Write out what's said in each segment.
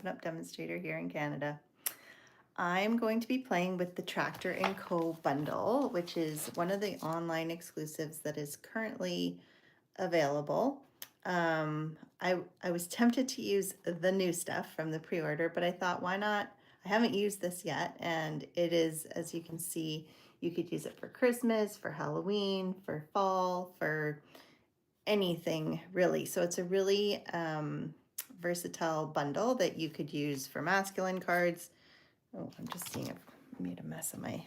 Stampin' Up! Demonstrator here in Canada. I'm going to be playing with the Tractor & Co. bundle, which is one of the online exclusives that is currently available. I was tempted to use the new stuff from the pre-order, but I thought, why not? I haven't used this yet, and it is, as you can see, you could use it for Christmas, for Halloween, for fall, for anything really. So it's a really versatile bundle that you could use for masculine cards. Oh, I'm just seeing if I made a mess of my.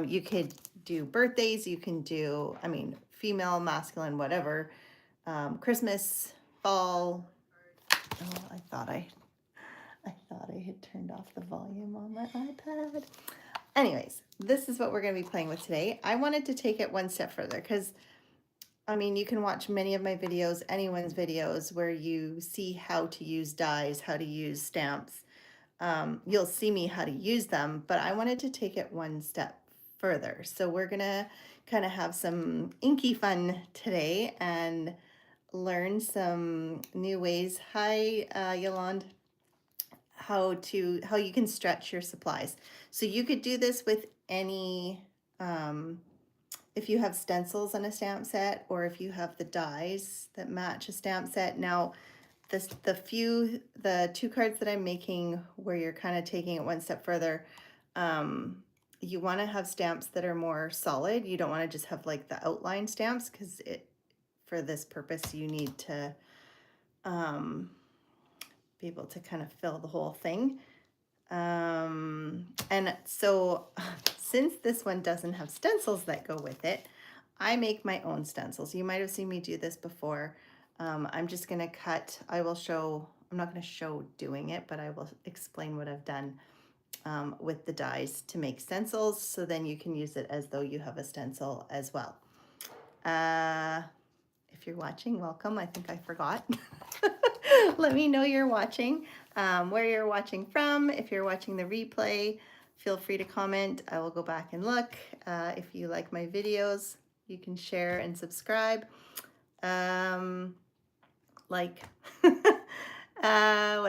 You could do birthdays. You can do, I mean, female, masculine, whatever. Christmas, fall. Oh, I thought I had turned off the volume on my iPad. Anyways, this is what we're going to be playing with today. I wanted to take it one step further because I mean, you can watch many of my videos, anyone's videos, where you see how to use dies, how to use stamps. You'll see me how to use them, but I wanted to take it one step further. So we're gonna kind of have some Inky fun today and learn some new ways. Hi, Yolande. How you can stretch your supplies. So you could do this with any if you have stencils on a stamp set, or if you have the dies that match a stamp set. Now, the two cards that I'm making where you're kind of taking it one step further, you want to have stamps that are more solid. You don't want to just have like the outline stamps, because for this purpose you need to be able to kind of fill the whole thing. And so since this one doesn't have stencils that go with it, I make my own stencils. You might have seen me do this before. I'm just going to cut. I'm not going to show doing it, but I will explain what I've done with the dies to make stencils, so then you can use it as though you have a stencil as well. If you're watching, welcome. I think I forgot. Let me know you're watching, where you're watching from. If you're watching the replay, feel free to comment. I will go back and look. If you like my videos, you can share and subscribe. What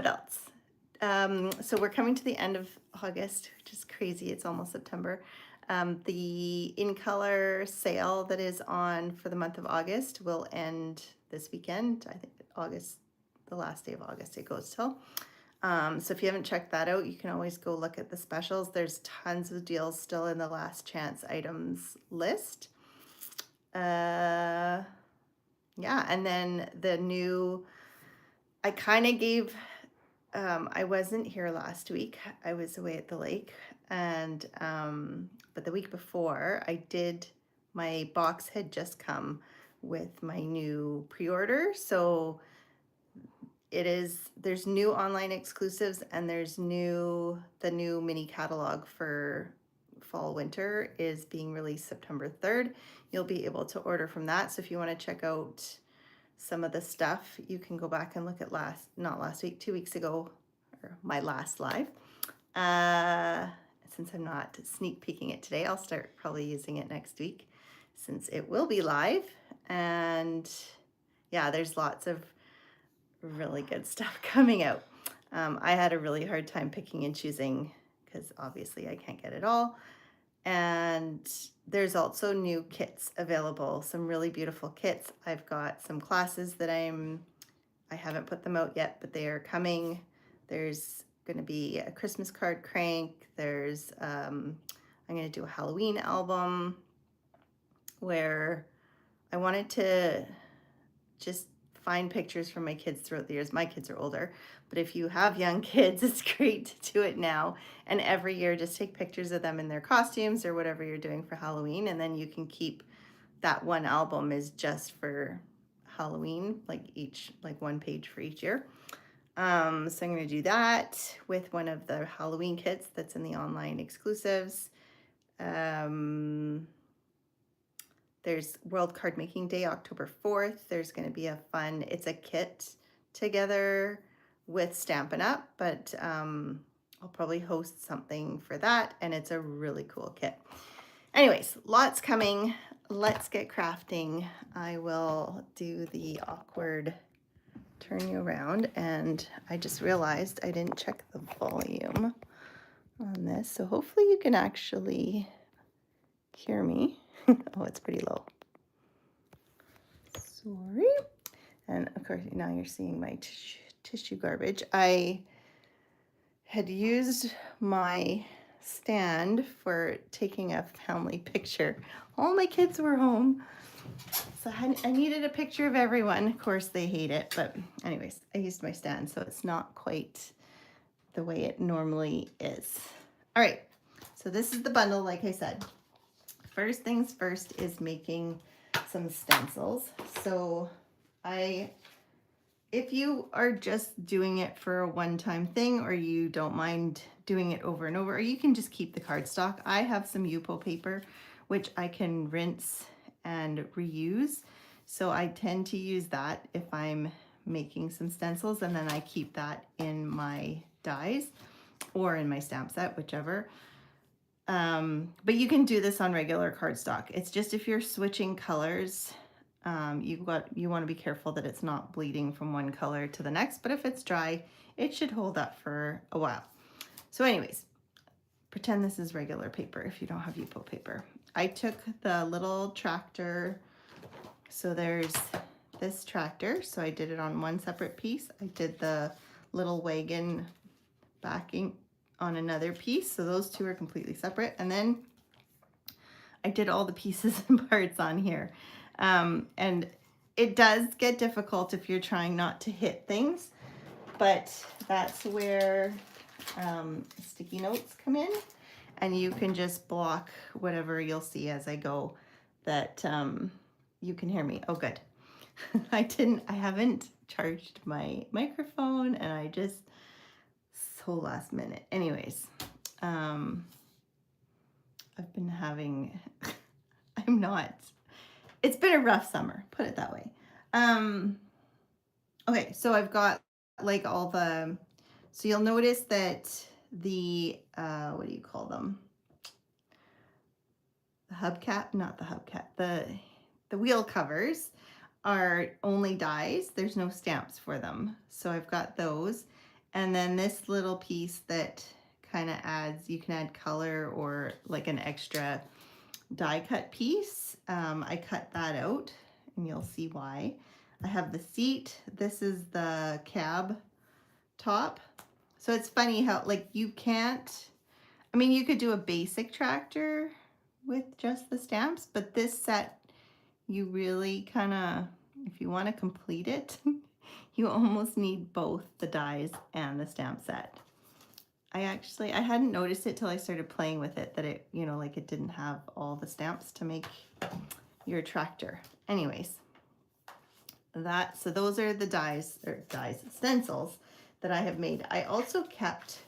else? So we're coming to the end of August, which is crazy. It's almost September. The In Color sale that is on for the month of August will end this weekend. I think the last day of August it goes till. So if you haven't checked that out, you can always go look at the specials. There's tons of deals still in the last chance items list. Yeah, and then I kind of gave, I wasn't here last week. I was away at the lake, and but the week before my box had just come with my new pre-order. So there's new online exclusives, and there's the new mini catalog for fall winter is being released September 3rd. You'll be able to order from that. So if you want to check out some of the stuff, you can go back and look at not last week, 2 weeks ago, or my last live. Since I'm not sneak peeking it today, I'll start probably using it next week since it will be live. And yeah, there's lots of really good stuff coming out. I had a really hard time picking and choosing because obviously I can't get it all. And there's also new kits available, some really beautiful kits. I've got some classes that I haven't put them out yet, but they are coming. There's going to be a Christmas card crank. There's I'm going to do a Halloween album where I wanted to just find pictures from my kids throughout the years. My kids are older, but if you have young kids, it's great to do it now. And every year, just take pictures of them in their costumes or whatever you're doing for Halloween. And then you can keep that one album is just for Halloween, like one page for each year. So I'm going to do that with one of the Halloween kits that's in the online exclusives. There's World Card Making Day, October 4th. There's going to be it's a kit together with Stampin' Up, but I'll probably host something for that, and it's a really cool kit. Anyways, lots coming. Let's get crafting. I will do the awkward turn you around, and I just realized I didn't check the volume on this, so hopefully you can actually hear me. Oh, it's pretty low. Sorry. And of course, now you're seeing my tissue garbage. I had used my stand for taking a family picture. All my kids were home, so I needed a picture of everyone. Of course, they hate it, but anyways, I used my stand, so it's not quite the way it normally is. All right, so this is the bundle, like I said. First things first is making some stencils. So if you are just doing it for a one-time thing, or you don't mind doing it over and over, or you can just keep the cardstock. I have some Yupo paper, which I can rinse and reuse. So I tend to use that if I'm making some stencils, and then I keep that in my dies or in my stamp set, whichever. But you can do this on regular cardstock. It's just if you're switching colors, you want to be careful that it's not bleeding from one color to the next, but if it's dry, it should hold up for a while. So anyways, pretend this is regular paper if you don't have Yupo paper. I took the little tractor, so there's this tractor, so I did it on one separate piece. I did the little wagon backing on another piece, so those two are completely separate, and then I did all the pieces and parts on here. And it does get difficult if you're trying not to hit things, but that's where sticky notes come in, and you can just block whatever you'll see as I go that you can hear me. Oh, good. I haven't charged my microphone, and I just, so last minute. Anyways, I've been having, it's been a rough summer, put it that way. Okay, so I've got like all the, so you'll notice that the, what do you call them? The hubcap, not the hubcap, the wheel covers are only dies. There's no stamps for them. So I've got those. And then this little piece that kind of adds, you can add color or like an extra die cut piece. I cut that out and you'll see why. I have the seat. This is the cab top. So it's funny how like you can't, I mean, you could do a basic tractor with just the stamps, but this set, you really kind of, if you want to complete it, you almost need both the dies and the stamp set. I hadn't noticed it till I started playing with it, that it, you know, like it didn't have all the stamps to make your tractor. Anyways, so those are the stencils that I have made. I also kept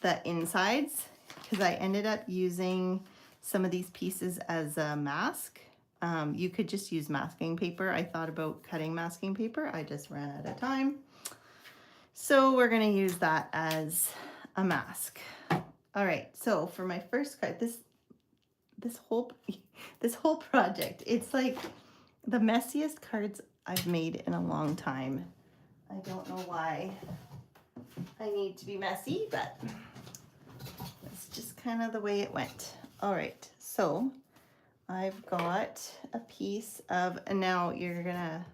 the insides because I ended up using some of these pieces as a mask. You could just use masking paper. I thought about cutting masking paper. I just ran out of time. So we're going to use that as a mask. All right. So for my first card, this whole project, it's like the messiest cards I've made in a long time. I don't know why I need to be messy, but it's just kind of the way it went. All right. So I've got a piece of, and now you're gonna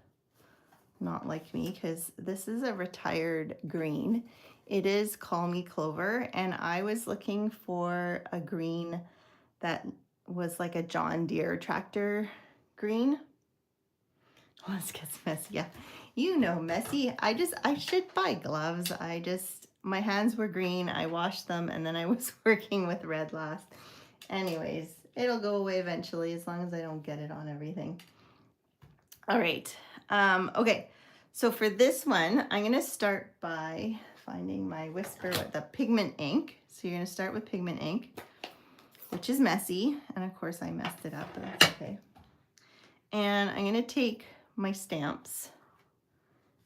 not like me because this is a retired green. It is Call Me Clover, and I was looking for a green that was like a John Deere tractor green. Oh, this gets messy. Yeah, you know, messy. I should buy gloves. My hands were green. I washed them, and then I was working with red last. Anyways, it'll go away eventually as long as I don't get it on everything. All right. Okay. So for this one, I'm going to start by finding my Whisper with the pigment ink. So you're going to start with pigment ink, which is messy. And of course I messed it up, but that's okay. And I'm going to take my stamps.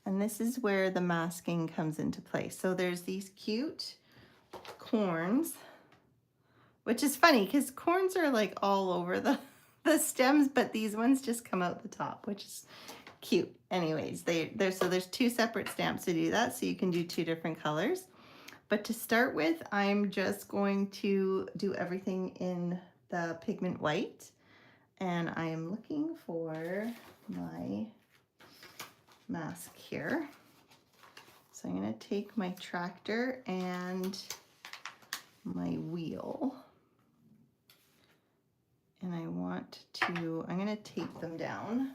And this is where the masking comes into play. So there's these cute corns, which is funny because corns are like all over the stems, but these ones just come out the top, which is cute. Anyways, there's two separate stamps to do that, so you can do two different colors. But to start with, I'm just going to do everything in the pigment white, and I am looking for my mask here. So I'm going to take my tractor and my wheel, and I'm going to tape them down.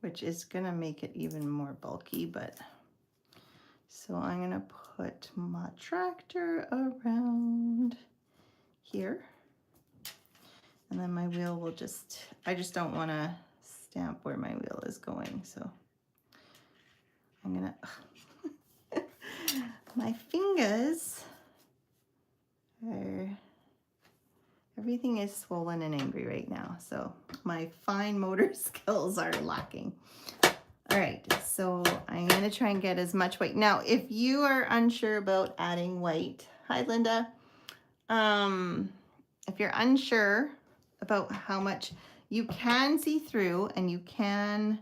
Which is going to make it even more bulky, but so I'm going to put my tractor around here, and then my wheel will I just don't want to stamp where my wheel is going, so I'm going to, my fingers are, everything is swollen and angry right now, so my fine motor skills are lacking. All right, so I'm going to try and get as much white. Now, if you are unsure about adding white, hi Linda, if you're unsure about how much, you can see through and you can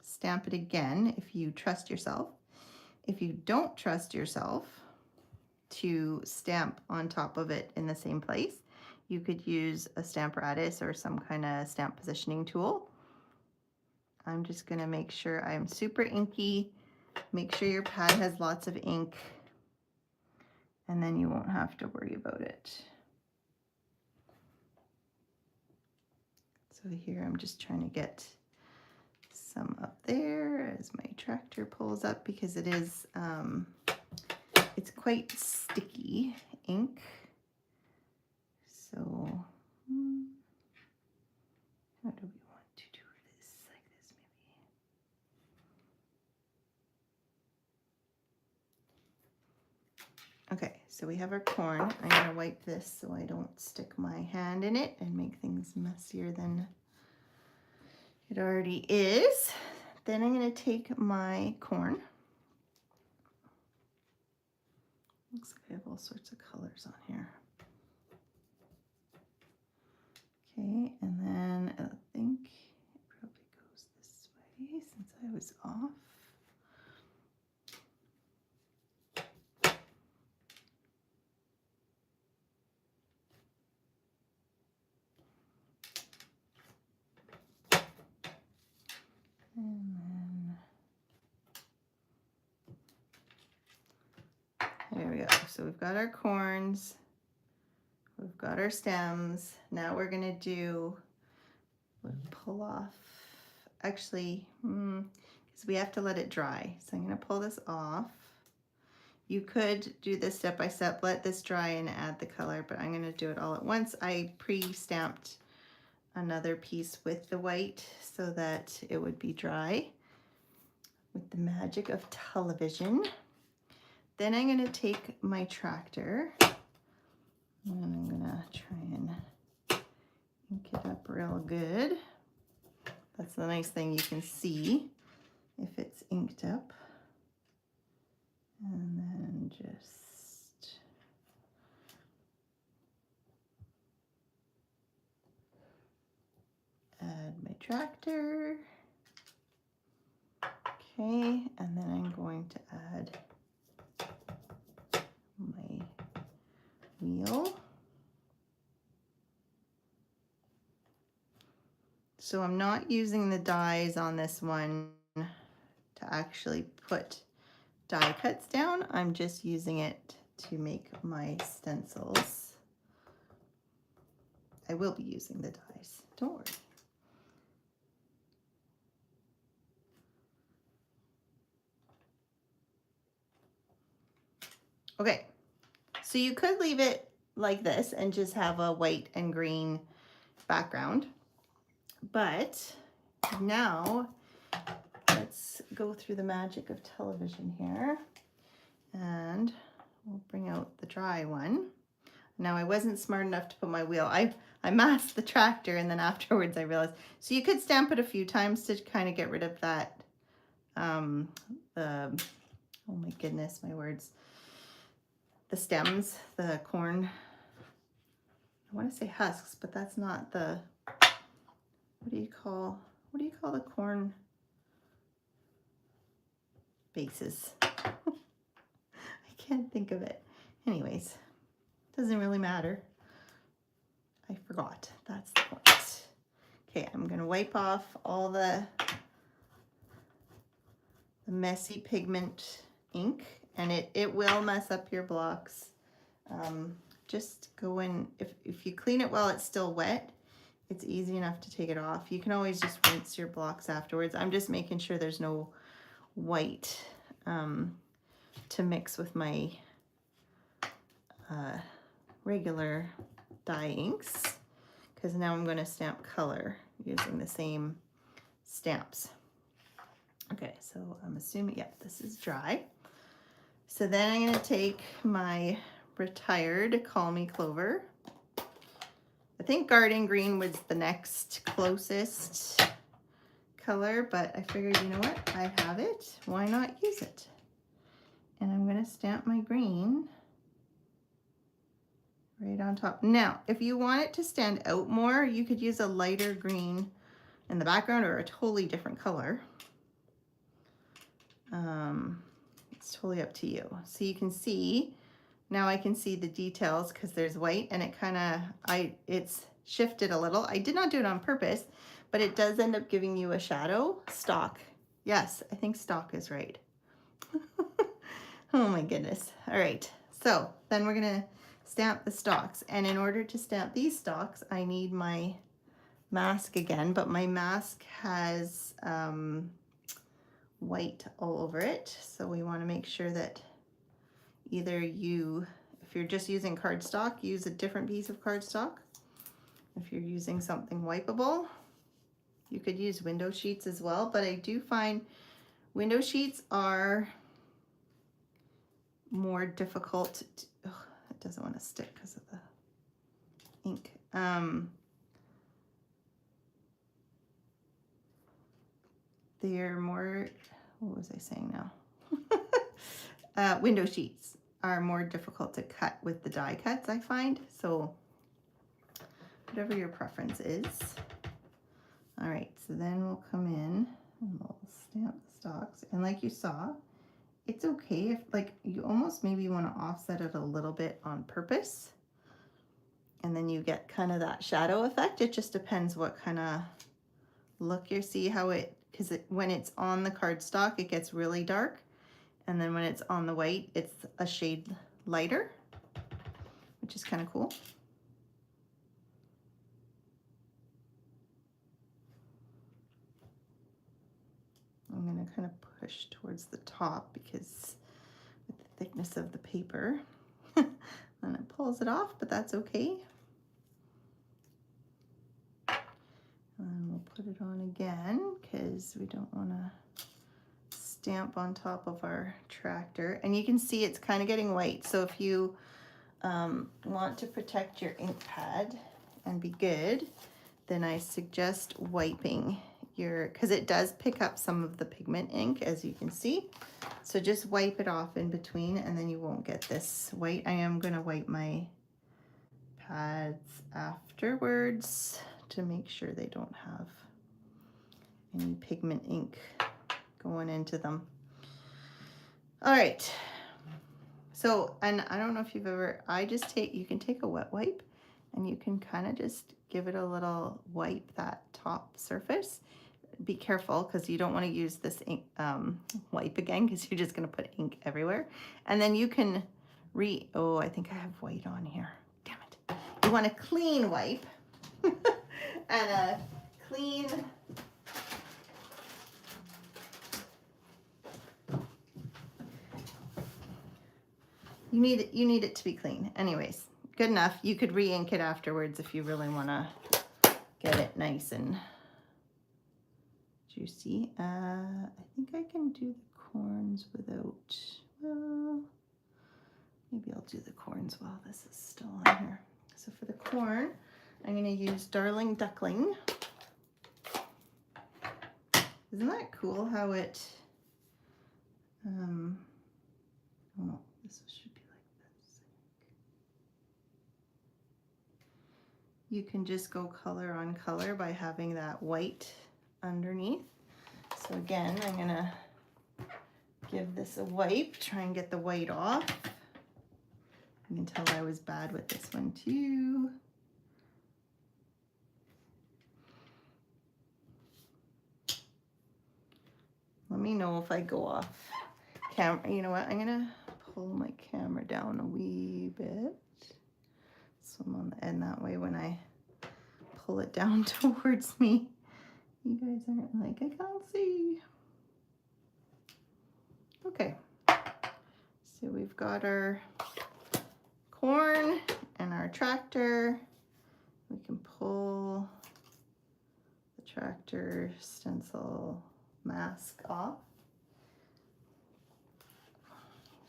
stamp it again if you trust yourself. If you don't trust yourself to stamp on top of it in the same place, you could use a stamparatus or some kind of stamp positioning tool. I'm just going to make sure I'm super inky. Make sure your pad has lots of ink, and then you won't have to worry about it. So here I'm just trying to get some up there as my tractor pulls up, because it is, it's quite sticky ink. So how do we want to do this? Like this maybe. Okay, so we have our corn. I'm going to wipe this so I don't stick my hand in it and make things messier than it already is. Then I'm going to take my corn. Looks like I have all sorts of colors on here. Okay, and then I think it probably goes this way since I was off. And then there we go. So we've got our corns, we've got our stems. Now we're gonna do, pull off, actually, because we have to let it dry. So I'm gonna pull this off. You could do this step by step, let this dry and add the color, but I'm gonna do it all at once. I pre-stamped another piece with the white so that it would be dry with the magic of television. Then I'm gonna take my tractor and I'm gonna try and ink it up real good. That's the nice thing, you can see if it's inked up. And then just add my tractor. Okay, and then I'm going to add my wheel. So I'm not using the dies on this one to actually put die cuts down. I'm just using it to make my stencils. I will be using the dies, don't worry. Okay, so you could leave it like this and just have a white and green background. But now let's go through the magic of television here, and we'll bring out the dry one. Now I wasn't smart enough to put my wheel. I masked the tractor and then afterwards I realized. So you could stamp it a few times to kind of get rid of that the, oh my goodness, my words, the stems, the corn, I want to say husks, but that's not the, what do you call the corn bases? I can't think of it. Anyways, doesn't really matter. I forgot. That's the point. Okay, I'm gonna wipe off all the messy pigment ink, and it will mess up your blocks. Just go in, if you clean it while it's still wet, it's easy enough to take it off. You can always just rinse your blocks afterwards. I'm just making sure there's no white to mix with my regular dye inks, because now I'm going to stamp color using the same stamps. Okay, so I'm assuming, yeah, this is dry. So then I'm going to take my retired Call Me Clover. I think Garden Green was the next closest color, but I figured, you know what, I have it, why not use it? And I'm going to stamp my green right on top. Now, if you want it to stand out more, you could use a lighter green in the background or a totally different color. It's totally up to you. So you can see, now I can see the details because there's white, and it kind of, it's shifted a little. I did not do it on purpose, but it does end up giving you a shadow. Stock. Yes, I think stock is right. Oh my goodness. All right, so then we're gonna stamp the stalks, and in order to stamp these stalks I need my mask again, but my mask has white all over it, so we want to make sure that either if you're just using cardstock, use a different piece of cardstock. If you're using something wipeable, you could use window sheets as well, but I do find window sheets are more difficult to, it doesn't want to stick because of the ink. They're more, what was I saying now? Window sheets are more difficult to cut with the die cuts, I find. So whatever your preference is. All right, so then we'll come in and we'll stamp the stalks. And like you saw, it's okay if, like, you almost maybe want to offset it a little bit on purpose, and then you get kind of that shadow effect. It just depends what kind of look you see, how it, because when it's on the cardstock it gets really dark, and then when it's on the white it's a shade lighter, which is kind of cool. I'm going to kind of push towards the top because with the thickness of the paper, and it pulls it off, but that's okay. And we'll put it on again because we don't want to stamp on top of our tractor. And you can see it's kind of getting white. So if you want to protect your ink pad and be good, then I suggest wiping your, because it does pick up some of the pigment ink, as you can see. So just wipe it off in between, and then you won't get this white. I am going to wipe my pads afterwards to make sure they don't have any pigment ink going into them. All right. So, and I don't know if you've ever, you can take a wet wipe and you can kind of just give it a little wipe that top surface. Be careful because you don't want to use this ink, wipe again, because you're just going to put ink everywhere. And then you can oh, I think I have white on here. Damn it. You want a clean wipe and a clean you need it to be clean. Anyways, good enough. You could re-ink it afterwards if you really want to get it nice and juicy. I think I can do the corns without, well, maybe I'll do the corns while this is still on here. So for the corn, I'm going to use Darling Duckling. Isn't that cool how it Oh, this should be like this. You can just go color on color by having that white underneath. So again, I'm gonna give this a wipe, try and get the white off. You can tell I was bad with this one too. Let me know if I go off camera. You know what? I'm gonna pull my camera down a wee bit so I'm on the end. That way when I pull it down towards me, you guys aren't like, I can't see. Okay, so we've got our corn and our tractor. We can pull the tractor stencil mask off.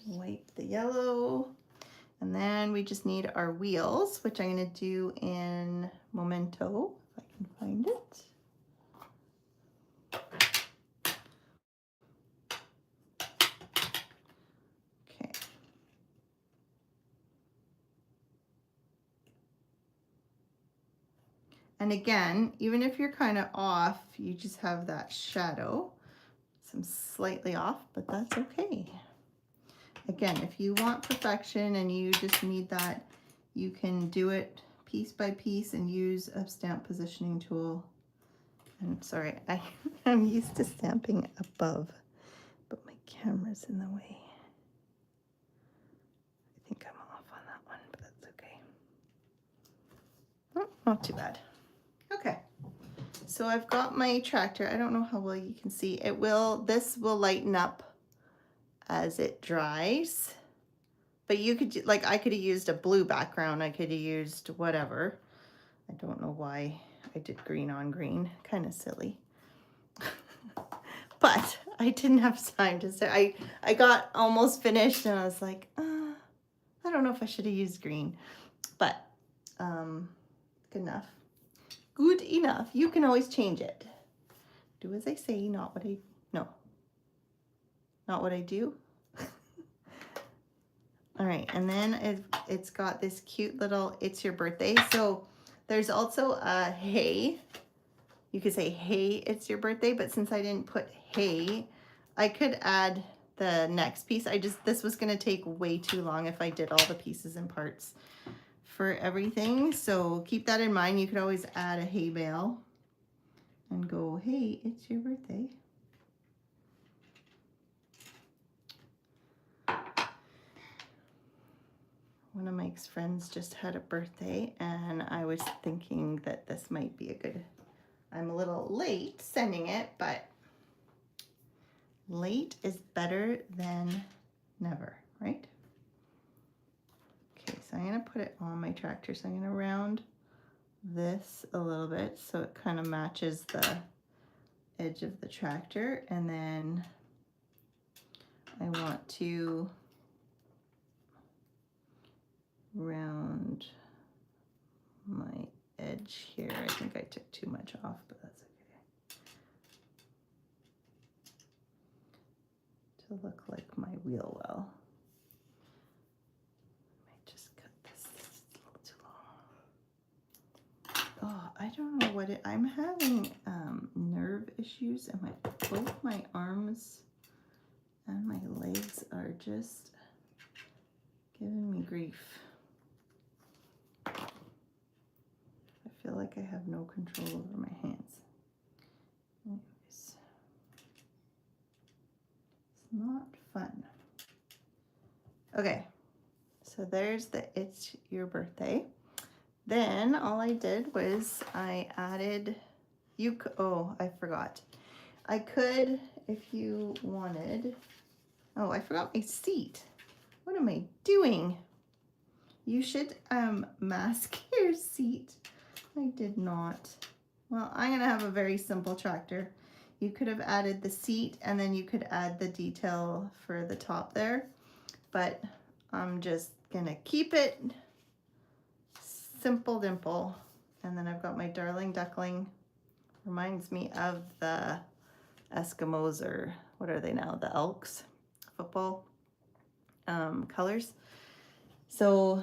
Wipe the yellow. And then we just need our wheels, which I'm going to do in Memento, if I can find it. Okay. And again, even if you're kind of off, you just have that shadow. So I'm slightly off, but that's okay. Again, if you want perfection and you just need that, you can do it piece by piece and use a stamp positioning tool. And sorry, I'm used to stamping above, but my camera's in the way. I think I'm off on that one, but that's okay. Oh, not too bad. Okay, so I've got my tractor. I don't know how well you can see. This will lighten up as it dries. But you could, like, I could have used a blue background. I could have used whatever. I don't know why I did green on green. Kind of silly. But I didn't have time to say. I got almost finished and I was like, I don't know if I should have used green. But good enough. Good enough. You can always change it. Do as I say, not what I... No. Not what I do. All right, and then it's got this cute little, it's your birthday. So there's also a hey. You could say, hey, it's your birthday, but since I didn't put hey, I could add the next piece. This was gonna take way too long if I did all the pieces and parts for everything. So keep that in mind. You could always add a hay bale and go, hey, it's your birthday. One of Mike's friends just had a birthday and I was thinking that this might be a good, I'm a little late sending it, but late is better than never, right? Okay, so I'm gonna put it on my tractor. So I'm gonna round this a little bit so it kind of matches the edge of the tractor. And then I want to round my edge here. I think I took too much off, but that's okay. To look like my wheel well. I might just cut this a little too long. Oh, I don't know what I'm having nerve issues and both my arms and my legs are just giving me grief. I feel like I have no control over my hands. Anyways, it's not fun. Okay, so there's the it's your birthday. Then all I did was I added, oh, I forgot. I could, if you wanted, oh, I forgot my seat. What am I doing? You should mask your seat. I did not. Well, I'm gonna have a very simple tractor. You could have added the seat and then you could add the detail for the top there, but I'm just gonna keep it simple dimple. And then I've got my darling duckling. Reminds me of the Eskimos, or what are they now? The elks football colors. So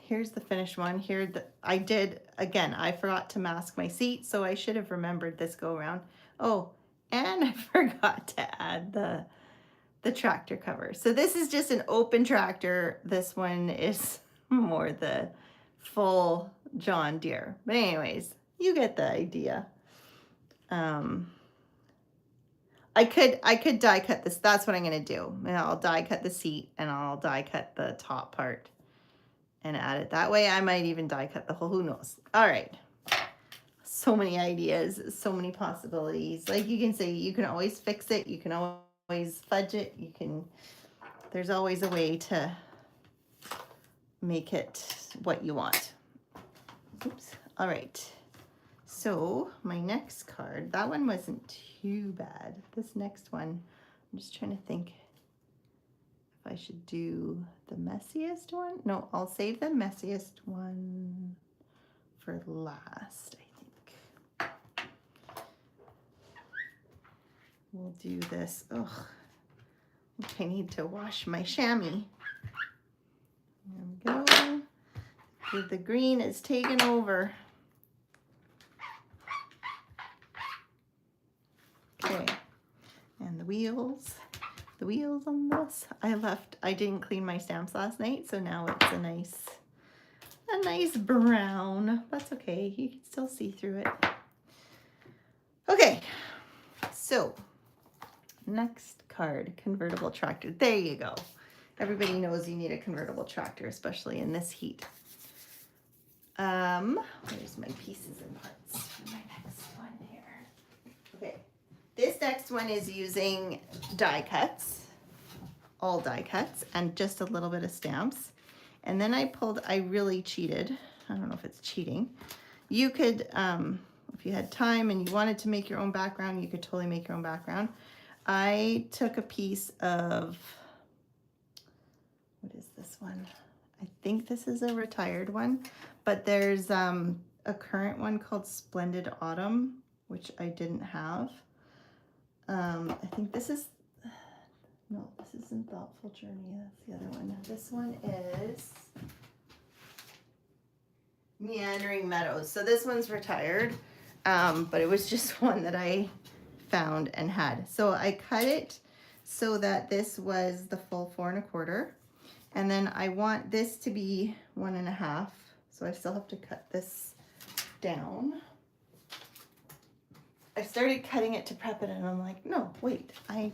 here's the finished one. Here, I did, again, I forgot to mask my seat, so I should have remembered this go around. Oh, and I forgot to add the tractor cover. So this is just an open tractor. This one is more the full John Deere. But anyways, you get the idea. I could die cut this. That's what I'm gonna do. I'll die cut the seat and I'll die cut the top part and add it that way. I might even die cut the whole, who knows. All right. So many ideas, so many possibilities. Like you can say, you can always fix it. You can always fudge it. There's always a way to make it what you want. Oops. All right. So my next card, that one wasn't too bad. This next one, I'm just trying to think if I should do the messiest one. No, I'll save the messiest one for last, I think. We'll do this. Ugh, I need to wash my chamois. There we go. The green is taken over. Okay, and the wheels on this. I didn't clean my stamps last night, so now it's a nice brown. That's okay, you can still see through it. Okay, so next card, convertible tractor. There you go. Everybody knows you need a convertible tractor, especially in this heat. Where's my pieces and parts for my next one here? Okay. This next one is using die cuts, all die cuts, and just a little bit of stamps. And then I really cheated. I don't know if it's cheating. You could, if you had time and you wanted to make your own background, you could totally make your own background. I took a piece of, what is this one? I think this is a retired one, but there's a current one called Splendid Autumn, which I didn't have. I think this is, no, this isn't Thoughtful Journey, that's the other one. This one is Meandering Meadows. So this one's retired, but it was just one that I found and had. So I cut it so that this was the full 4 1/4. And then I want this to be 1 1/2. So I still have to cut this down. I started cutting it to prep it and I'm like, no, wait, I'll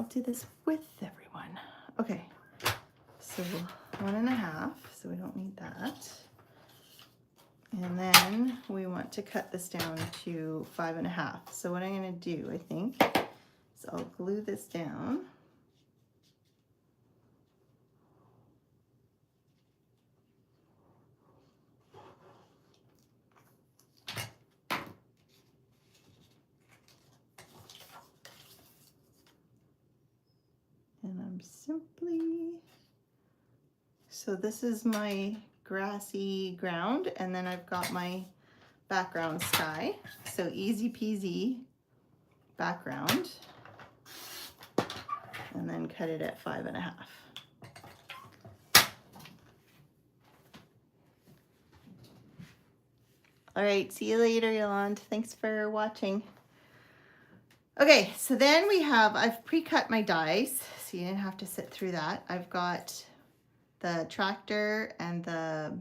do this with everyone. Okay, so 1 1/2, so we don't need that. And then we want to cut this down to 5 1/2. So what I'm gonna do, I think, is I'll glue this down. And I'm simply, so this is my grassy ground, and then I've got my background sky. So easy peasy background, and then cut it at 5 1/2. All right, see you later, Yolande. Thanks for watching. Okay, so then I've pre-cut my dies, so you didn't have to sit through that. I've got the tractor and the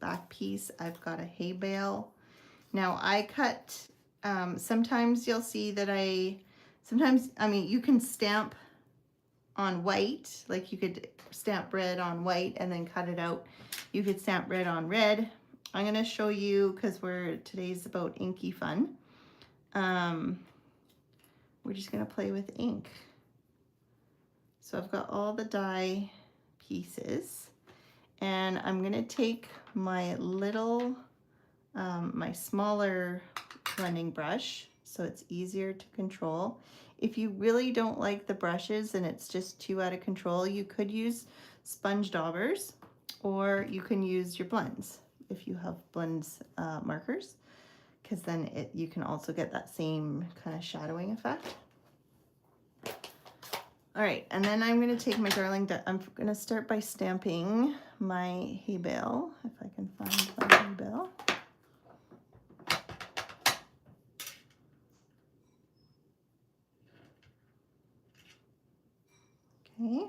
back piece. I've got a hay bale. Now I cut, sometimes you'll see that I mean, you can stamp on white, like you could stamp red on white and then cut it out. You could stamp red on red. I'm gonna show you, because today's about Inky fun. We're just gonna play with ink. So I've got all the die pieces, and I'm gonna take my little, my smaller blending brush, so it's easier to control. If you really don't like the brushes and it's just too out of control, you could use sponge daubers, or you can use your blends if you have blends markers, because then you can also get that same kind of shadowing effect. All right, and then I'm going to take my darling, I'm going to start by stamping my hay bale, if I can find my hay bale. Okay.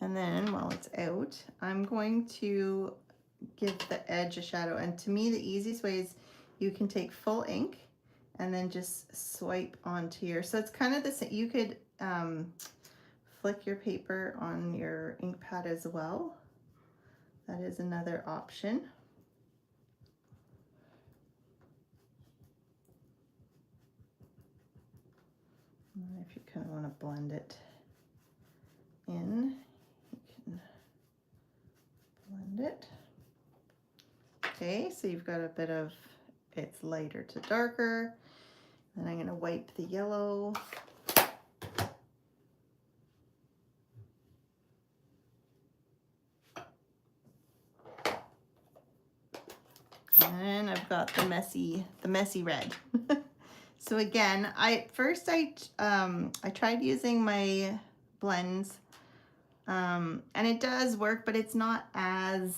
And then while it's out, I'm going to give the edge a shadow. And to me, the easiest way is you can take full ink and then just swipe onto your, so it's kind of the same. You could flick your paper on your ink pad as well. That is another option. And if you kind of want to blend it in, you can blend it. Okay, so you've got a bit of, it's lighter to darker. Then I'm going to wipe the yellow. And I've got the messy red. So again, I tried using my blends, and it does work, but it's not as,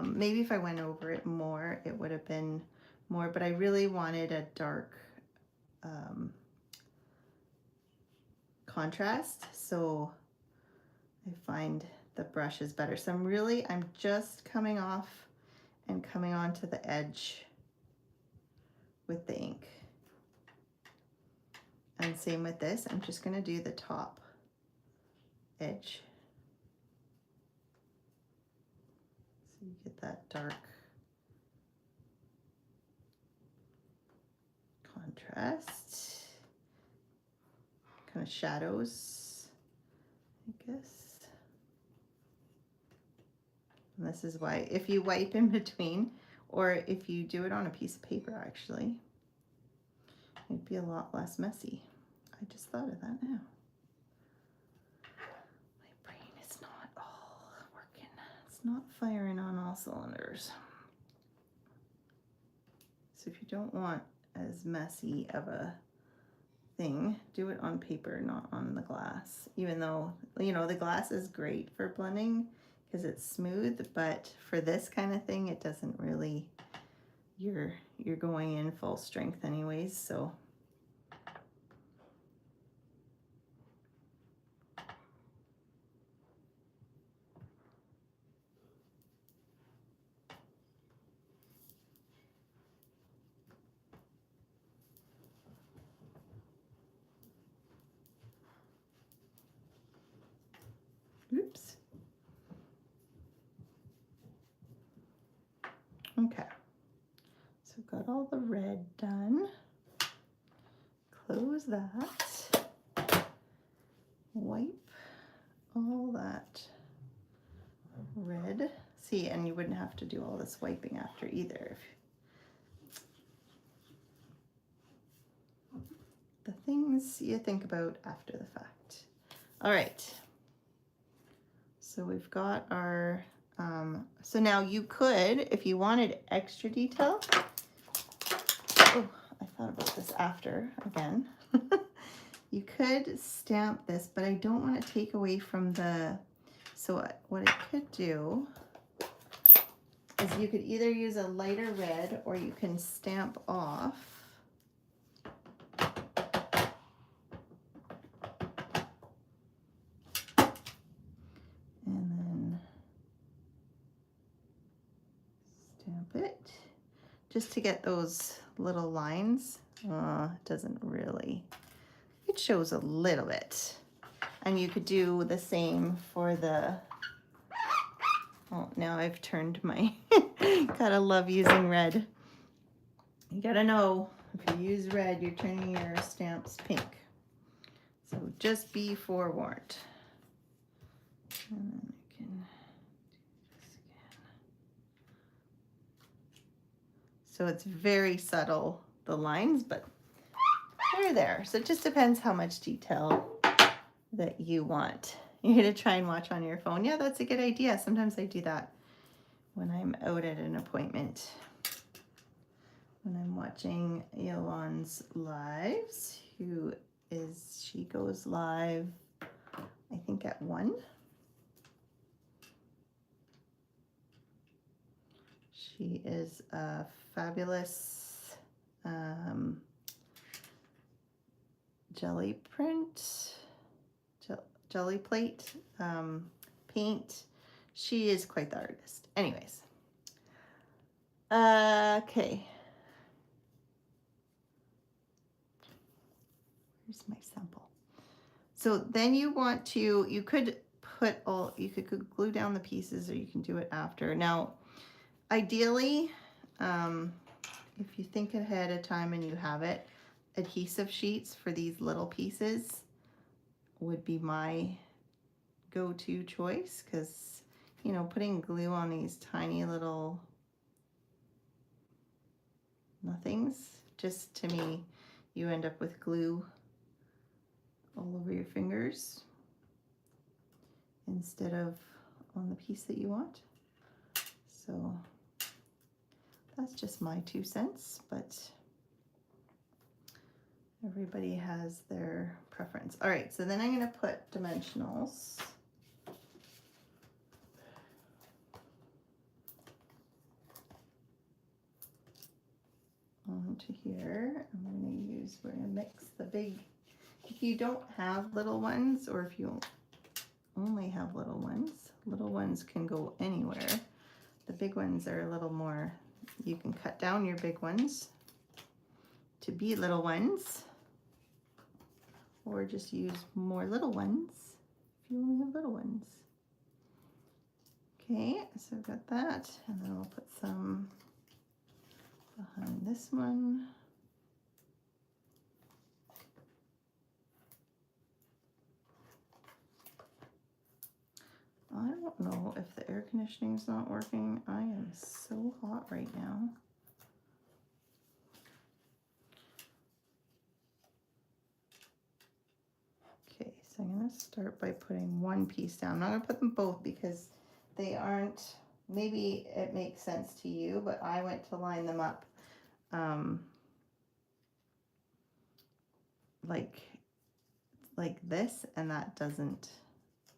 maybe if I went over it more, it would have been more, but I really wanted a dark contrast, so I find the brush is better. So I'm just coming off and coming onto the edge with the ink. And same with this, I'm just going to do the top edge. So you get that dark contrast, kind of shadows, I guess. And this is why, if you wipe in between, or if you do it on a piece of paper, actually, it'd be a lot less messy. I just thought of that now. My brain is not all working. It's not firing on all cylinders. So if you don't want as messy of a thing, do it on paper, not on the glass. Even though, you know, the glass is great for blending because it's smooth, but for this kind of thing, it doesn't really, you're going in full strength anyways, so. Oops. Okay, so I've got all the red done. Close that. Wipe all that red. See, and you wouldn't have to do all this wiping after either. The things you think about after the fact. All right. So we've got our, so now you could, if you wanted extra detail, oh, I thought about this after again. You could stamp this, but I don't want to take away from the, so what I could do is you could either use a lighter red or you can stamp off. And then stamp it just to get those little lines. It doesn't really, it shows a little bit. And you could do the same for the, oh, now I've turned my, gotta love using red. You gotta know, if you use red, you're turning your stamps pink. So just be forewarned. And then I can do this again. So it's very subtle, the lines, but they're there. So it just depends how much detail that you want. You're gonna try and watch on your phone. Yeah, that's a good idea. Sometimes I do that when I'm out at an appointment. When I'm watching Yolan's lives, who she goes live, I think at 1. She is a fabulous jelly print, jelly plate, paint. She is quite the artist. Anyways. Okay. Here's my sample. So then you want to, you could glue down the pieces, or you can do it after. Now, ideally, if you think ahead of time and you have it, adhesive sheets for these little pieces would be my go-to choice, because, you know, putting glue on these tiny little nothings, just, to me, you end up with glue all over your fingers instead of on the piece that you want. So that's just my 2 cents, but everybody has their preference. All right, so then I'm going to put dimensionals onto here. We're going to mix the big, if you don't have little ones, or if you only have little ones can go anywhere. The big ones are a little more, you can cut down your big ones to be little ones, or just use more little ones if you only have little ones. Okay, so I've got that, and then I'll put some behind this one. I don't know if the air conditioning is not working. I am so hot right now. Okay, so I'm going to start by putting one piece down. I'm not going to put them both because they aren't, maybe it makes sense to you, but I went to line them up like this, and that doesn't,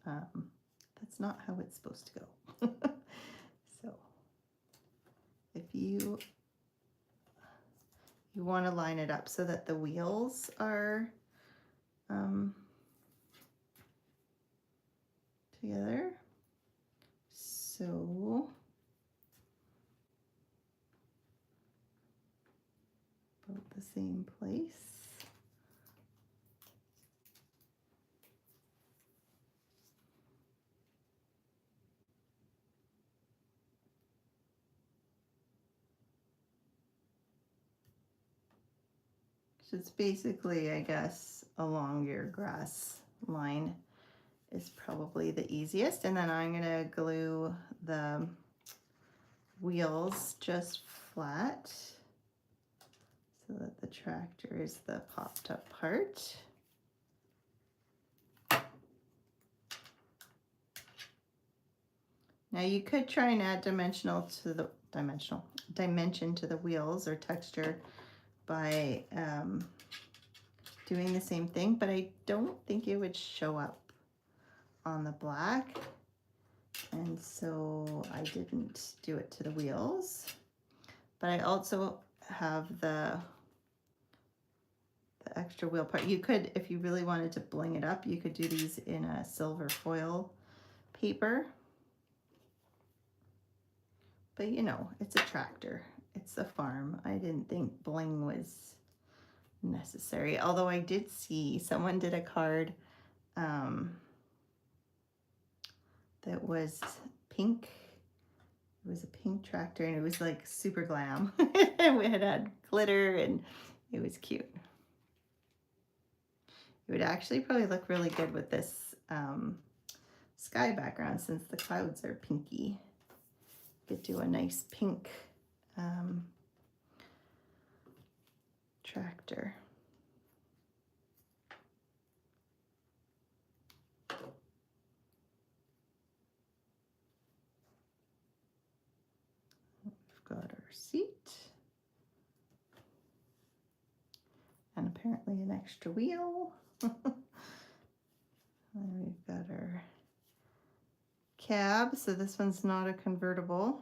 that's not how it's supposed to go. So if you want to line it up so that the wheels are together. So about the same place. So it's basically, I guess, along your grass line is probably the easiest. And then I'm going to glue the wheels just flat so that the tractor is the popped up part. Now you could try and add dimension to the wheels, or texture, by doing the same thing, but I don't think it would show up on the black, and so I didn't do it to the wheels. But I also have the extra wheel part. You could, if you really wanted to bling it up, you could do these in a silver foil paper. But you know, it's a tractor, it's a farm. I didn't think bling was necessary, although I did see someone did a card that was pink. It was a pink tractor, and it was like super glam. It had glitter, and it was cute. It would actually probably look really good with this sky background, since the clouds are pinky. Could do a nice pink tractor. We've got our seat. and apparently an extra wheel. And we've got our cab. So this one's not a convertible.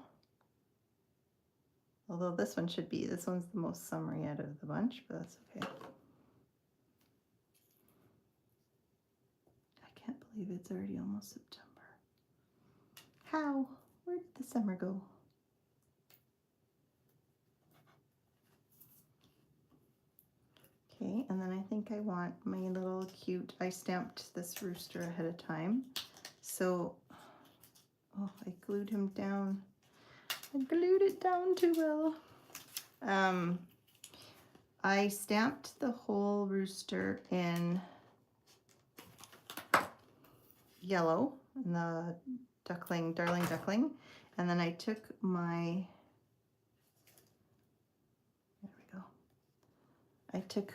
Although this one should be. This one's the most summery out of the bunch, but that's okay. I can't believe it's already almost September. How? Where did the summer go? Okay, and then I think I want my little cute, I stamped this rooster ahead of time. So, oh, I glued him down. I glued it down too well. I stamped the whole rooster in yellow, in the duckling, darling duckling. And then I took my, there we go. I took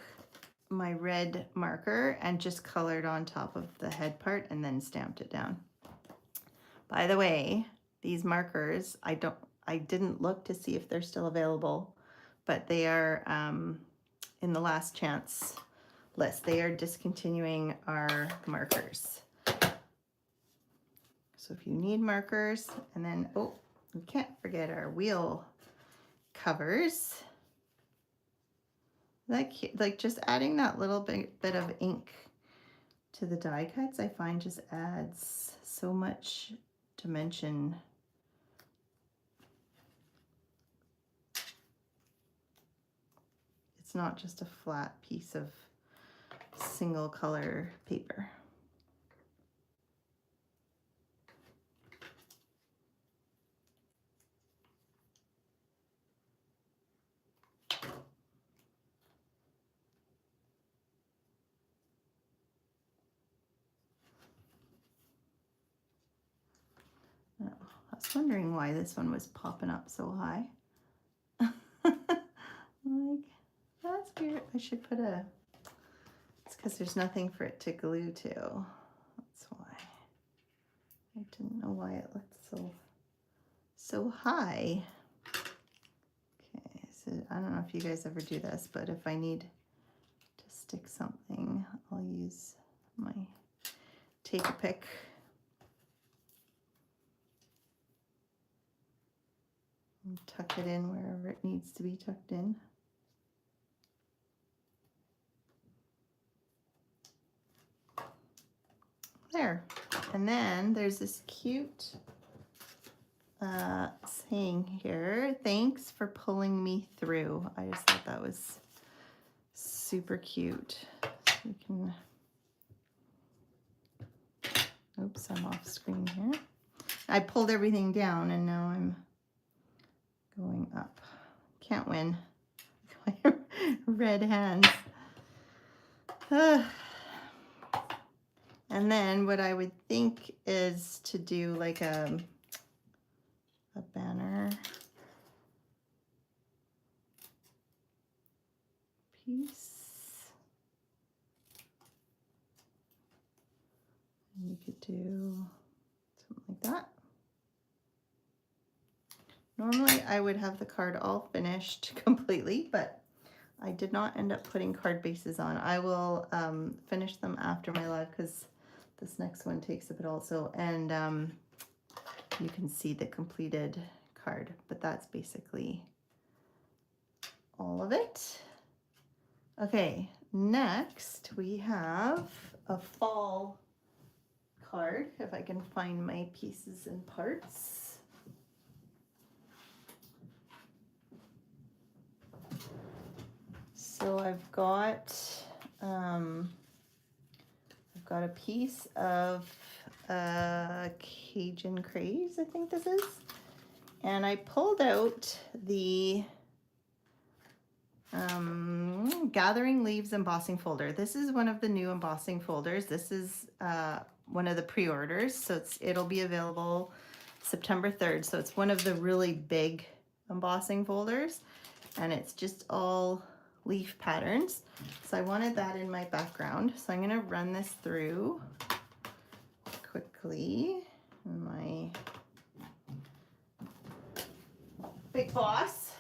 my red marker and just colored on top of the head part and then stamped it down. By the way, these markers, I didn't look to see if they're still available, but they are in the last chance list. They are discontinuing our markers. So if you need markers, and then, oh, we can't forget our wheel covers. Like just adding that little bit of ink to the die cuts, I find just adds so much dimension. It's not just a flat piece of single color paper. Oh, I was wondering why this one was popping up so high. Like, that's weird. I should put a, it's because there's nothing for it to glue to. That's why. I didn't know why it looked so high. Okay, so I don't know if you guys ever do this, but if I need to stick something, I'll use my take-a-pick. And tuck it in wherever it needs to be tucked in. There. And then there's this cute saying here, thanks for pulling me through. I just thought that was super cute. So we can, oops, I'm off screen here. I pulled everything down and now I'm going up. Can't win. Red hands. And then what I would think is to do like a banner piece. And you could do something like that. Normally I would have the card all finished completely, but I did not end up putting card bases on. I will finish them after my live because this next one takes a bit also, and you can see the completed card, but that's basically all of it. Okay, next we have a fall card, if I can find my pieces and parts. So I've got a piece of Cajun Craze, I think this is, and I pulled out the Gathering Leaves embossing folder. This is one of the new embossing folders. This is one of the pre-orders, so it'll be available September 3rd. So it's one of the really big embossing folders, and it's just all leaf patterns. So I wanted that in my background. So I'm gonna run this through quickly in my Big Boss.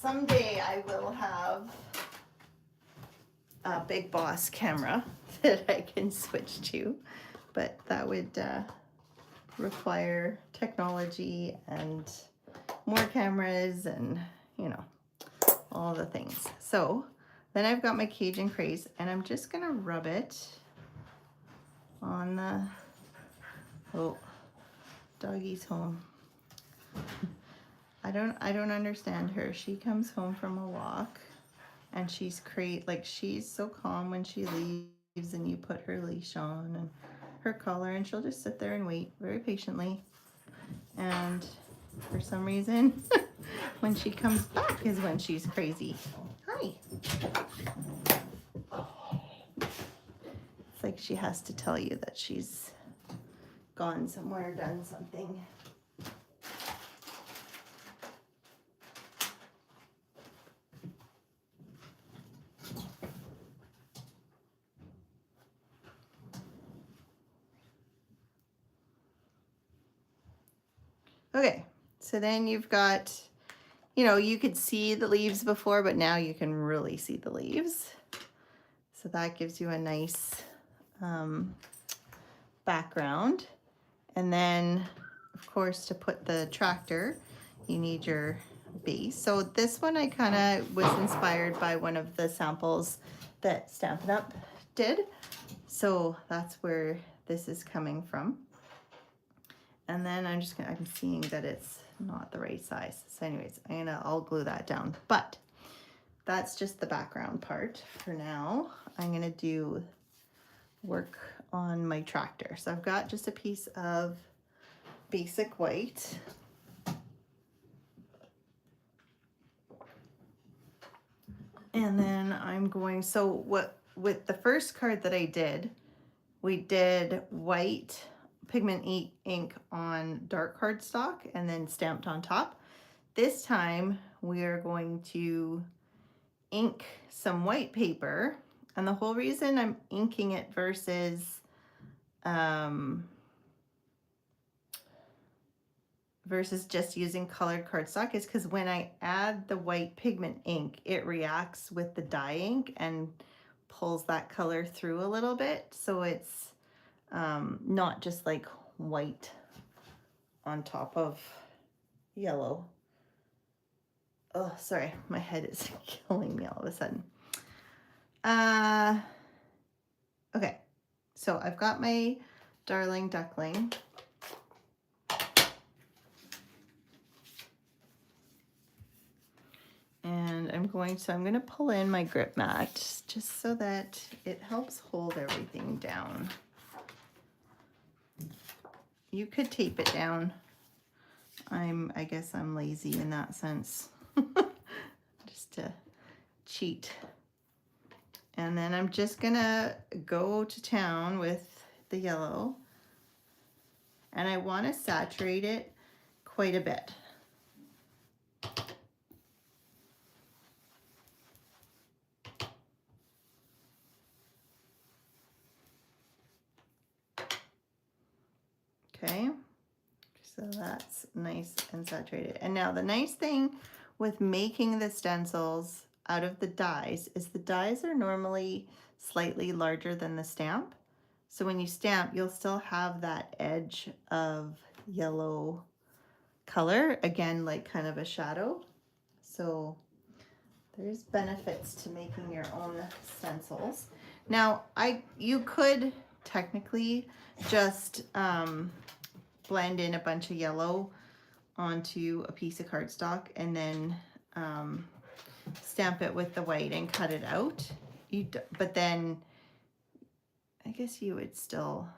someday I will have a big boss camera that I can switch to, but that would require technology and more cameras and, you know, all the things. So then I've got my Cajun craze, and I'm just gonna rub it on the, oh, doggy's home. I don't understand her. She comes home from a walk and she's she's so calm when she leaves, and you put her leash on and her collar, and she'll just sit there and wait very patiently. And for some reason, when she comes back is when she's crazy. Hi. It's like she has to tell you that she's gone somewhere, done something. Okay, so then you've got, you know, you could see the leaves before, but now you can really see the leaves. So that gives you a nice background. And then, of course, to put the tractor, you need your base. So this one I kind of was inspired by one of the samples that Stampin' Up! Did. So that's where this is coming from. And then I'm seeing that it's not the right size. So anyways, I'll glue that down. But that's just the background part for now. I'm gonna do work on my tractor. So I've got just a piece of basic white. And then I'm going, with the first card that I did, we did white pigment ink on dark cardstock and then stamped on top. This time we are going to ink some white paper, and the whole reason I'm inking it versus just using colored cardstock is because when I add the white pigment ink, it reacts with the dye ink and pulls that color through a little bit, so it's not just like white on top of yellow. Oh, sorry, my head is killing me all of a sudden. Okay, so I've got my darling duckling. And I'm going to pull in my grip mat just so that it helps hold everything down. You could tape it down. I guess I'm lazy in that sense. Just to cheat. And then I'm just gonna go to town with the yellow. And I want to saturate it quite a bit. Okay, so that's nice and saturated. And now the nice thing with making the stencils out of the dies is the dies are normally slightly larger than the stamp. So when you stamp, you'll still have that edge of yellow color, again, like kind of a shadow. So there's benefits to making your own stencils. Now, you could technically just blend in a bunch of yellow onto a piece of cardstock and then stamp it with the white and cut it out. But then I guess you would still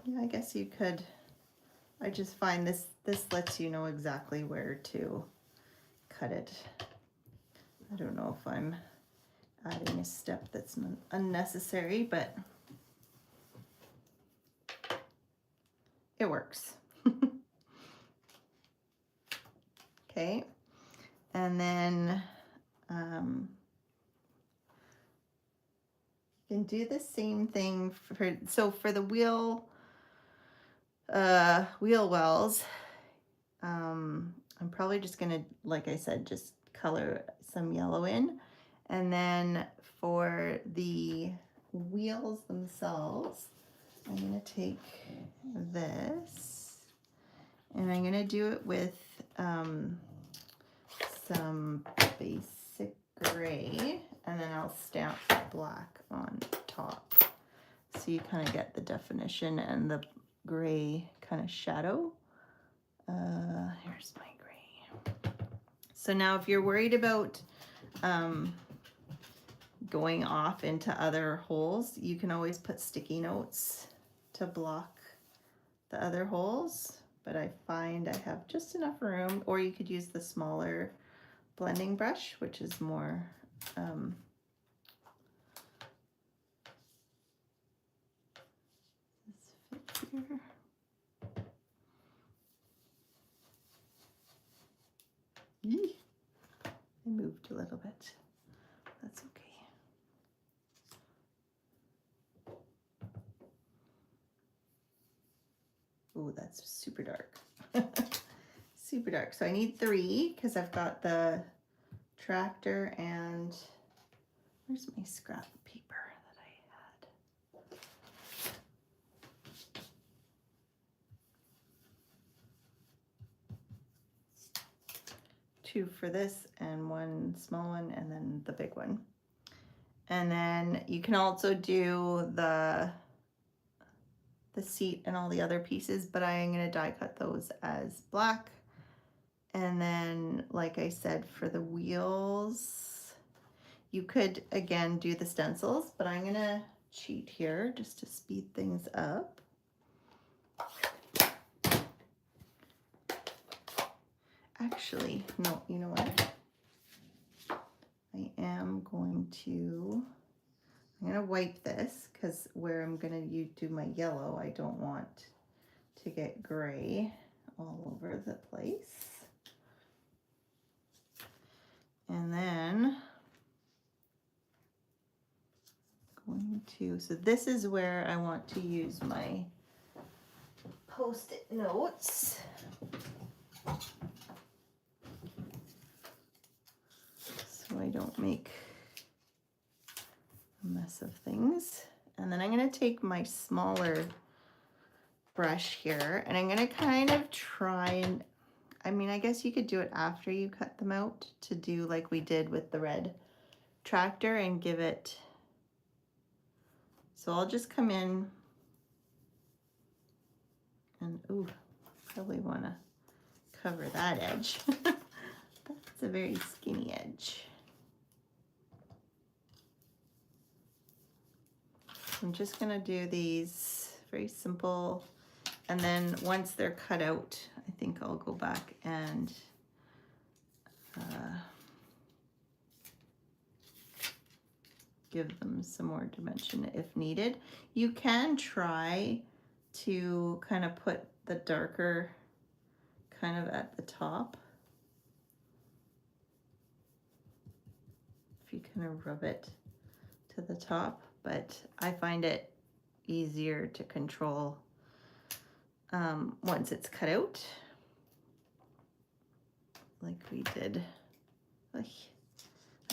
yeah, I guess you could. I just find this lets you know exactly where to cut it. I don't know if I'm adding a step that's unnecessary, but it works. Okay, and then you can do the same thing for the wheel. wheel wells. I'm probably just gonna, like I said, just color some yellow in. And then for the wheels themselves, I'm gonna take this and I'm gonna do it with some basic gray, and then I'll stamp black on top. So you kind of get the definition and the gray kind of shadow. Here's my gray. So now if you're worried about going off into other holes, you can always put sticky notes to block the other holes, but I find I have just enough room, or you could use the smaller blending brush, which is more this fits here. Yee. I moved a little bit. That's okay. Oh, that's super dark. Super dark. So I need 3 because I've got the tractor and where's my scrap paper that I had? 2 for this and 1 small one and then the big one. And then you can also do the seat and all the other pieces, but I am going to die cut those as black. And then, like I said, for the wheels, you could again do the stencils, but I'm going to cheat here just to speed things up. Actually, no, you know what? I am going to, I'm going to wipe this because where I'm going to do my yellow, I don't want to get gray all over the place. And then going to, so this is where I want to use my Post-it notes. So I don't make a mess of things. And then I'm going to take my smaller brush here and I'm going to kind of try and, I mean, I guess you could do it after you cut them out to do like we did with the red tractor and give it, so I'll just come in and, ooh, probably want to cover that edge. That's a very skinny edge. I'm just gonna do these very simple, and then once they're cut out, I think I'll go back and give them some more dimension if needed. You can try to kind of put the darker kind of at the top. If you kind of rub it to the top, but I find it easier to control once it's cut out, like we did. I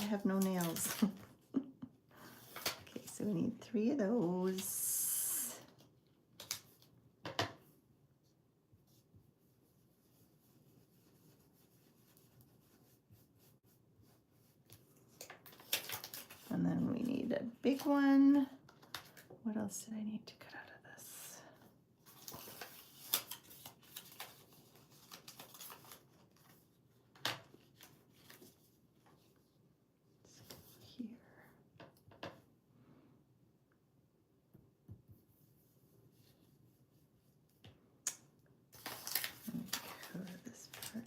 have no nails. Okay, so we need 3 of those. And then we need a big one. What else did I need to cut out of this? Here. Let me cover this part.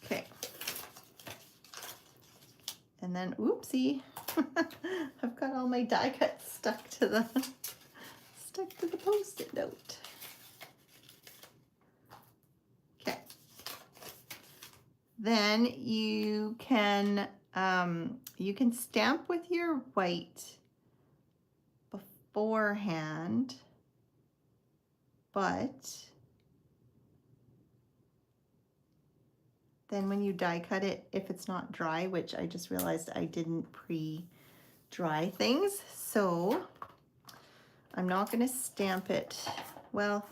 Okay. And then, oopsie, I've got all my die cuts stuck to the Post-it note. Okay, Then you can stamp with your white beforehand, but then when you die cut it, if it's not dry, which I just realized I didn't pre-dry things, so I'm not going to stamp it. Well,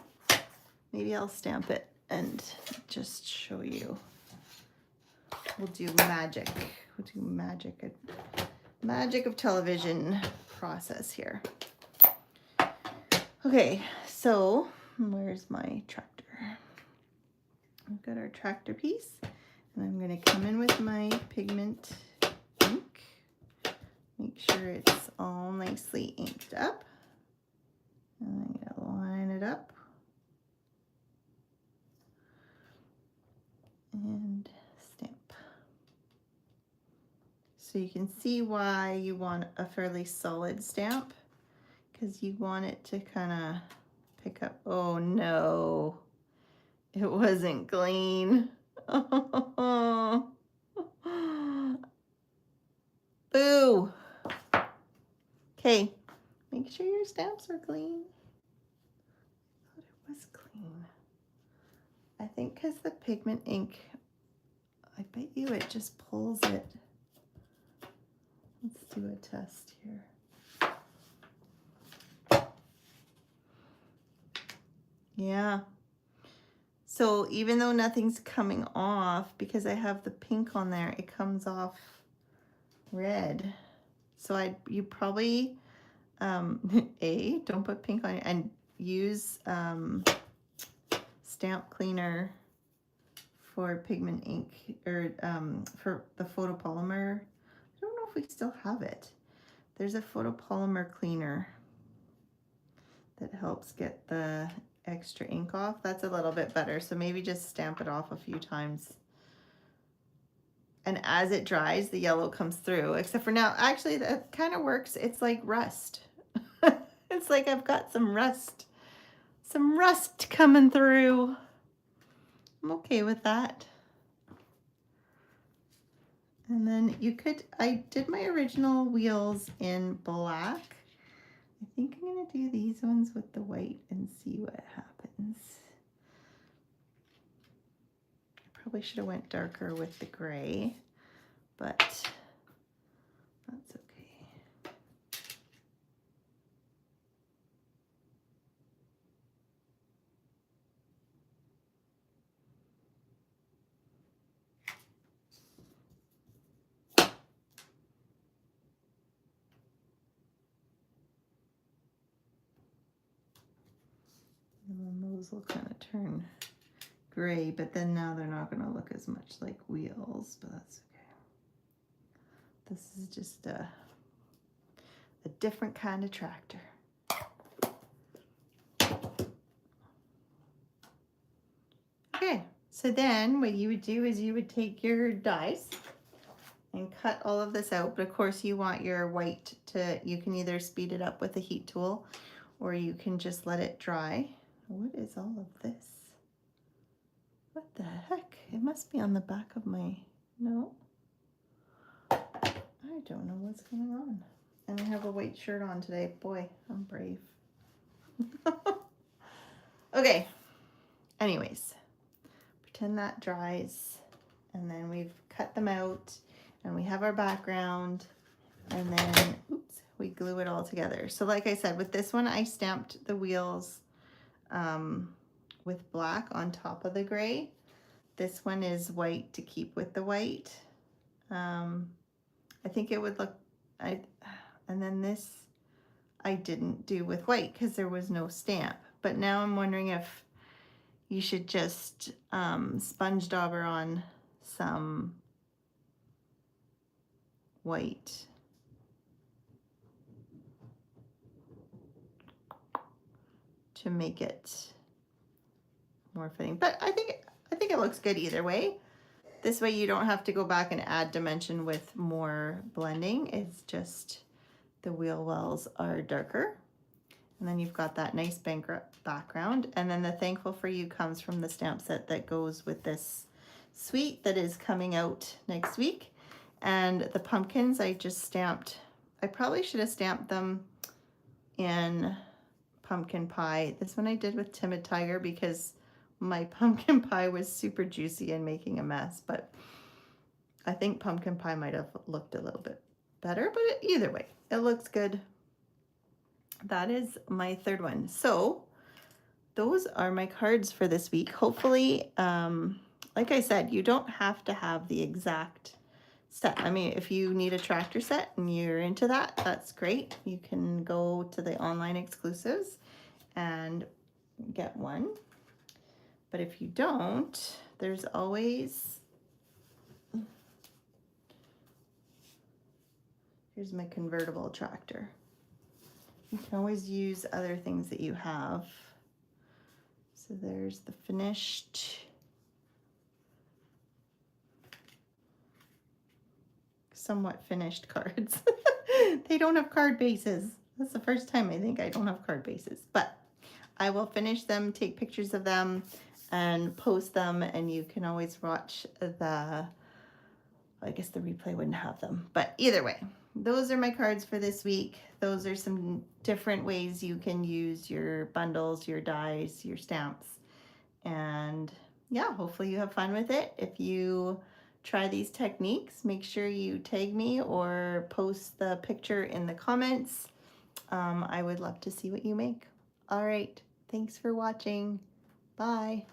maybe I'll stamp it and just show you. We'll do magic. We'll do magic. Magic of television process here. Okay, so where's my tractor? We've got our tractor piece, and I'm going to come in with my pigment ink. Make sure it's all nicely inked up. And I'm going to line it up. And stamp. So you can see why you want a fairly solid stamp, because you want it to kind of pick up. Oh no, it wasn't clean. Oh. Boo. Okay, make sure your stamps are clean. I thought it was clean. I think because the pigment ink, I bet you it just pulls it. Let's do a test here. Yeah. So even though nothing's coming off, because I have the pink on there, it comes off red. So you probably, don't put pink on it, and use stamp cleaner for pigment ink, or for the photopolymer. I don't know if we still have it. There's a photopolymer cleaner that helps get the extra ink off. That's a little bit better. So maybe just stamp it off a few times. And as it dries, the yellow comes through, except for now, actually that kind of works. It's like rust. It's like I've got some rust coming through. I'm okay with that. And then I did my original wheels in black. I think I'm gonna do these ones with the white and see what happens. I probably should have went darker with the gray, but that's okay. And then those will kind of turn gray, but then now they're not going to look as much like wheels, but that's okay. This is just a different kind of tractor. Okay, so then what you would do is you would take your dies and cut all of this out, but of course you want your white you can either speed it up with a heat tool, or you can just let it dry. What is all of this? What the heck? It must be on the back of my, no? I don't know what's going on. And I have a white shirt on today. Boy, I'm brave. Okay. Anyways, pretend that dries, and then we've cut them out, and we have our background, and then, oops, we glue it all together. So like I said, with this one, I stamped the wheels with black on top of the gray. This one is white to keep with the white. I think it would look, and then this I didn't do with white because there was no stamp. But now I'm wondering if you should just sponge dauber on some white. To make it more fitting. But I think it looks good either way. This way you don't have to go back and add dimension with more blending. It's just the wheel wells are darker. And then you've got that nice background. And then the Thankful for You comes from the stamp set that goes with this suite that is coming out next week. And the pumpkins I just stamped. I probably should have stamped them in pumpkin pie. This one I did with Timid Tiger because my pumpkin pie was super juicy and making a mess, but I think pumpkin pie might have looked a little bit better, but either way, it looks good. That is my third one. So those are my cards for this week. Hopefully, like I said, you don't have to have the exact set. I mean, if you need a tractor set and you're into that, that's great. You can go to the online exclusives and get one. But if you don't, there's always, here's my convertible tractor. You can always use other things that you have. So there's the finished, somewhat finished cards. They don't have card bases. That's the first time I think I don't have card bases, but I will finish them, take pictures of them, and post them, and you can always watch the, I guess the replay wouldn't have them, but either way, those are my cards for this week. Those are some different ways you can use your bundles, your dies, your stamps, and yeah, hopefully you have fun with it. If you try these techniques, make sure you tag me or post the picture in the comments. I would love to see what you make. All right, thanks for watching. Bye.